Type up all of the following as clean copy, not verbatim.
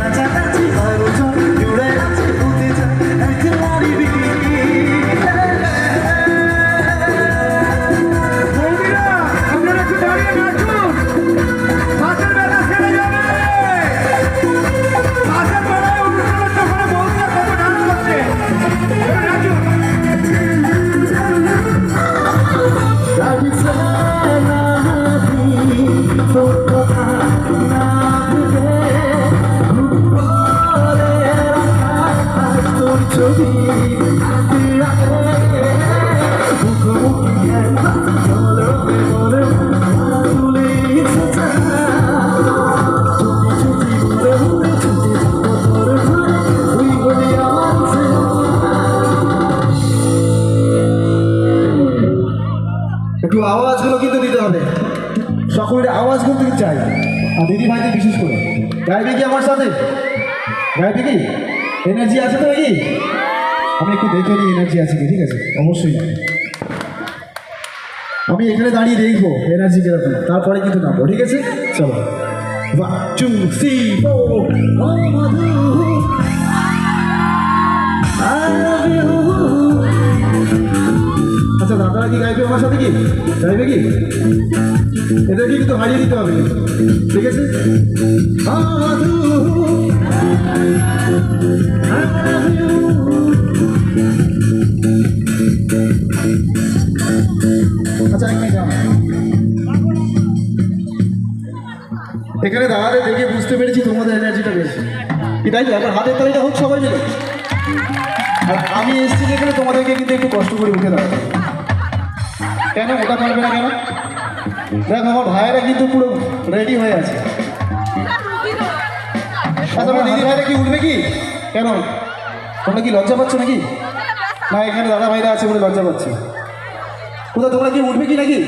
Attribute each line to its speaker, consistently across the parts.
Speaker 1: কাছাকাছি আয়োজন জুড়ে আছে হতে চায় এক নারী আপনারা একটু দাঁড়িয়ে নাচুন, বাসের বেলা ছেড়ে যাবে, বাসের বেলায় অনুষ্ঠানের তখন বলতে কত ডান্স করছে, নাচুন। একটু আওয়াজগুলো কিন্তু দিতে হবে, সকলের আওয়াজ কিন্তু চাই, আর দিদি ভাইদের বিশেষ করে। গাইবে কি আমার সাথে? গাইবে কি? এনার্জি আছে তো নাকি? আমি একটু দেখে নিই এনার্জি আছে কি, ঠিক আছে? অবশ্যই আমি এখানে দাঁড়িয়ে দেখবো এনার্জি কিরকম, তারপরে কিন্তু নামবো, ঠিক আছে? চলো 1 2 3 4 আচ্ছা দাদারা কি গাইবে আমার সাথে? কি গাইবে কি? এদেরকে কিন্তু হারিয়ে দিতে হবে, ঠিক আছে? আচ্ছা এখানে দাদাদের দেখে বুঝতে পেরেছি তোমাদের এনার্জিটা বেশি, কি তাই তো? এখন হাতের তালিটা হোক সবাই মিলে। আর আমি এসেছি এখানে তোমাদেরকে কিন্তু একটু কষ্ট করে উঠে দাঁড়াবো। কেন ওটা পারবে না কেন? দেখ আমার ভাইয়েরা কিন্তু পুরো রেডি হয়ে আছে। আচ্ছা আমার দিদি ভাইরা কি উঠবে কি? কেন তোমরা কি লজ্জা পাচ্ছ নাকি? না এখানে দাদা ভাইরা আছে বলে লজ্জা পাচ্ছে। কোথাও তোমরা কি উঠবে কি নাকি?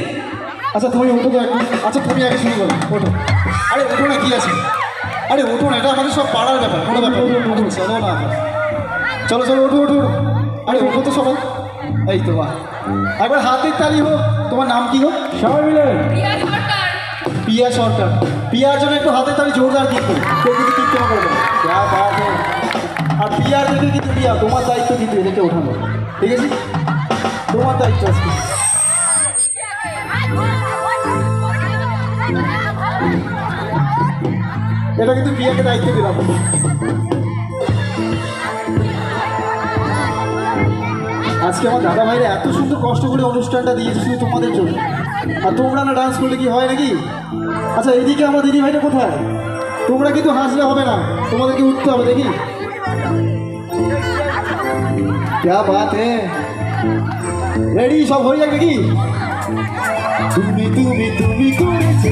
Speaker 1: আচ্ছা তুমি ওঠো তো একটু। আচ্ছা তুমি আগে শুরু করো, ওঠো। আরে ওঠো না, কি আছে? আরে ওঠো না, এটা আমাদের সব পাড়ার ব্যাপার, কোনো ব্যাপার চলো না, চলো চলো ওঠো ওঠো। আরে ওঠো তো সবাই। এই তো বাহ, একবার হাতের তালি হোক। তোমার নাম কি হোক সবাই মিলে? পিয়া সরকার। পিয়ার জন্য একটু হাতের তালি জোরদার কিন্তু, কেউ কিন্তু কীর্তন করবে না। আর পিয়ার দেখে কিন্তু পিয়া তোমার দায়িত্ব কিন্তু এদেরকে ওঠানো, ঠিক আছে? তোমার দায়িত্ব আজকে। এটা কিন্তু পিয়াকে দায়িত্ব দিলাম। আজকে আমার দাদা ভাইরা এত সুন্দর কষ্ট করে অনুষ্ঠানটা দিয়েছে শুধু তোমাদের জন্য, আর তোমরা না ডান্স করলে কি হয় নাকি? আচ্ছা এদিকে আমার দিদি ভাইটা কোথায়? তোমরা কিন্তু হাসলে হবে না, তোমাদেরকে উঠতে হবে, দেখি क्या बात है। রেডি সব হয়ে যাবে নাকি? তুমি তুমি তুমি করেছো